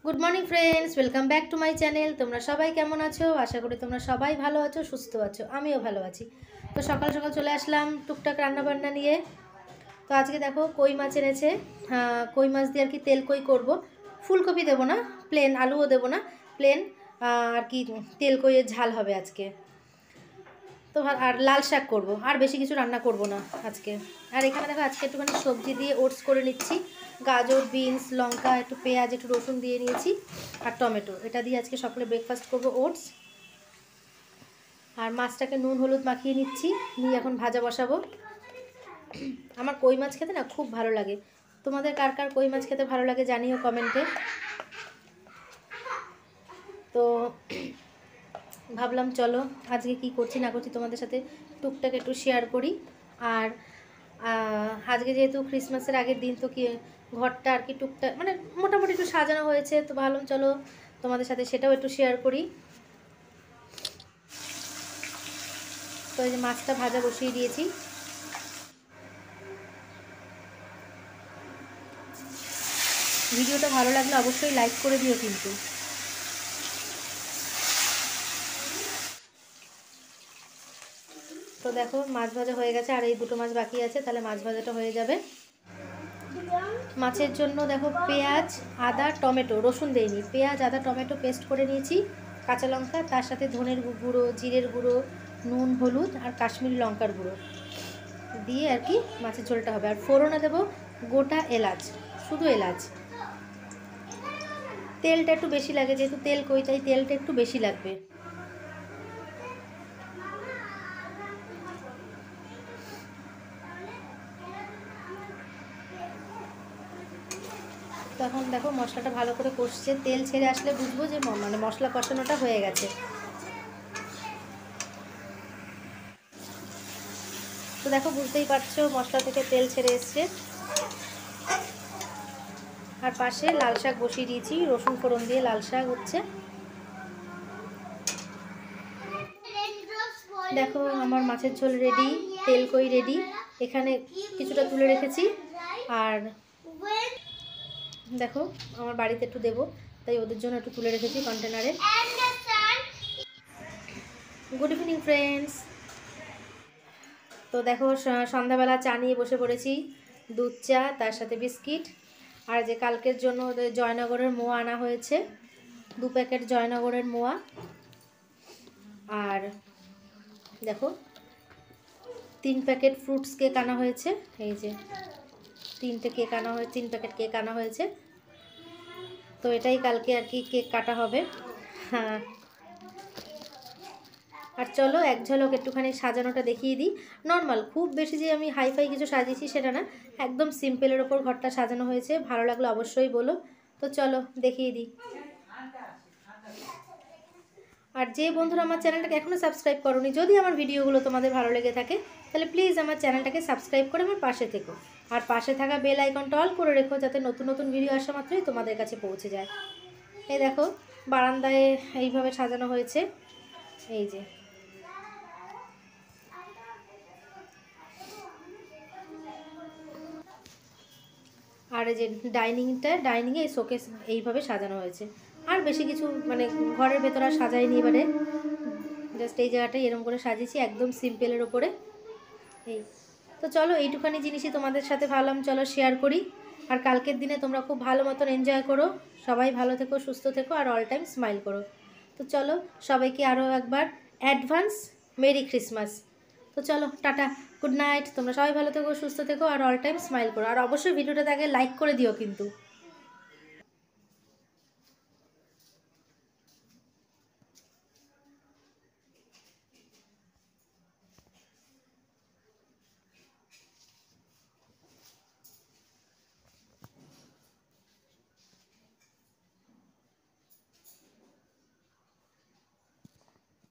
Good morning friends, welcome back to my channel. তোমরা সবাই কেমন আছো? আশা করি তোমরা সবাই ভালো আছো, সুস্থ আছো। আমিও ভালো আছি। তো সকাল সকাল চলে আসলাম টুকটাক রান্নাবান্না নিয়ে। তো আজকে দেখো কই মাছ এনেছে। কই মাছ দিয়ে আর কি তেল কই করবো। ফুলকপি দেবো না, প্লেন আলুও দেবো না, প্লেন আর কি তেল কইয়ের ঝাল হবে আজকে। তো আর লাল শাক করবো, আর বেশি কিছু রান্না করব না আজকে। আর এখানে দেখো আজকে একটুখানি সবজি দিয়ে ওটস করে নিচ্ছি। গাজর, বিনস, লঙ্কা, একটু পেঁয়াজ, একটু রসুন দিয়ে নিয়েছি, আর টমেটো। এটা দিয়ে আজকে সকালে ব্রেকফাস্ট করবো, ওটস। আর মাছটাকে নুন হলুদ মাখিয়ে নিচ্ছি, নিয়ে এখন ভাজা বসাবো। আমার কই মাছ খেতে না খুব ভালো লাগে। তোমাদের কার কার কই মাছ খেতে ভালো লাগে জানিও কমেন্টে। তো ভাবলাম চলো আজকে কি করছি না করছি তোমাদের সাথে টুকটাক একটু শেয়ার করি। আর আজকে যেহেতু ক্রিসমাসের আগের দিন, তো কি ঘরটা আর কি টুকটাক মানে মোটামুটি একটু সাজানো হয়েছে, তো ভাবলাম চলো তোমাদের সাথে সেটাও একটু শেয়ার করি। তো এই যে মাছটা ভাজা বসিয়ে দিয়েছি। ভিডিওটা ভালো লাগলে অবশ্যই লাইক করে দিও কিন্তু। তো দেখো মাছ ভাজা হয়ে গেছে, আর এই দুটো মাছ বাকি আছে, তাহলে মাছ ভাজাটা হয়ে যাবে। মাছের জন্য দেখো পেঁয়াজ, আদা, টমেটো, রসুন দেইনি, পেঁয়াজ, আদা, টমেটো পেস্ট করে নিয়েছি, কাঁচা লঙ্কা, তার সাথে ধনের গুঁড়ো, জিরের গুঁড়ো, নুন, হলুদ আর কাশ্মীরি লঙ্কার গুঁড়ো দিয়ে আর কি মাছের ঝোলটা হবে। আর ফোড়নে দেবো গোটা এলাচ, শুধু এলাচ। তেলটা একটু বেশি লাগে, যেহেতু তেল কই, তাই তেলটা একটু বেশি লাগবে। তখন দেখো মশলাটা ভালো করে কষছে, তেল ছেড়ে আসলে বুঝবো যে মানে মশলা কষানোটা হয়ে গেছে। তো দেখো বুঝতেই পারছো মশলা থেকে তেল ছেড়ে এসছে। আর পাশে লাল শাক বসিয়ে দিয়েছি, রসুন ফোড়ন দিয়ে লাল শাক হচ্ছে। দেখো আমার মাছের ঝোল রেডি, তেল কই রেডি। এখানে কিছুটা তুলে রেখেছি, আর দেখো আমার বাড়িতে একটু দেবো, তাই ওদের জন্য একটু তুলে রেখেছি কন্টেনারে। Good evening friends. তো দেখো সন্ধ্যাবেলা চা নিয়ে বসে পড়েছি, দুধ চা, তার সাথে বিস্কিট। আর যে কালকের জন্য ওদের জয়নগরের মোয়া আনা হয়েছে, 2 প্যাকেট জয়নগরের মোয়া। আর দেখো 3 প্যাকেট ফ্রুটস কেক আনা হয়েছে। এই যে 3টে কেক আনা হয়েছে, 3 প্যাকেট কেক আনা হয়েছে। তো এটাই কালকে আর কি কেক কাটা হবে। হ্যাঁ, আর চলো এক ঝলক একটুখানি সাজানোটা দেখিয়ে দিই। নর্মাল, খুব বেশি যে আমি হাইফাই কিছু সাজিয়েছি সেটা না, একদম সিম্পলের ওপর ঘরটা সাজানো হয়েছে। ভালো লাগলো অবশ্যই বলো। তো চলো দেখিয়ে দিই। আর যে বন্ধুরা আমার চ্যানেলটাকে এখনও সাবস্ক্রাইব করোনি, যদি আমার ভিডিওগুলো তোমাদের ভালো লেগে থাকে, তাহলে প্লিজ আমার চ্যানেলটাকে সাবস্ক্রাইব করে আমার পাশে থেকো। আর পাশে থাকা বেল আইকনটা অল করে রেখো, যাতে নতুন নতুন ভিডিও আসা মাত্রই তোমাদের কাছে পৌঁছে যায়। এই দেখো বারান্দায় এইভাবে সাজানো হয়েছে। এই যে আর এই যে ডাইনিংয়ে এই শোকেস এইভাবে সাজানো হয়েছে। আর বেশি কিছু মানে ঘরের ভেতর আর সাজাইনি, এবারে জাস্ট এই জায়গাটাই এরকম করে সাজিয়েছি, একদম সিম্পলের ওপরে। এই তো চলো এইটুখানি জিনিসই তোমাদের সাথে ভাবলাম চলো শেয়ার করি। আর কালকের দিনে তোমরা খুব ভালো মতন এনজয় করো, সবাই ভালো থেকো, সুস্থ থেকো, আর অল টাইম স্মাইল করো। তো চলো সবাইকে আরও একবার অ্যাডভান্স মেরি ক্রিসমাস। তো চলো টাটা, গুড নাইট। তোমরা সবাই ভালো থেকো, সুস্থ থেকো, আর অল টাইম স্মাইল করো। আর অবশ্যই ভিডিওটাতে আগে লাইক করে দিও কিন্তু।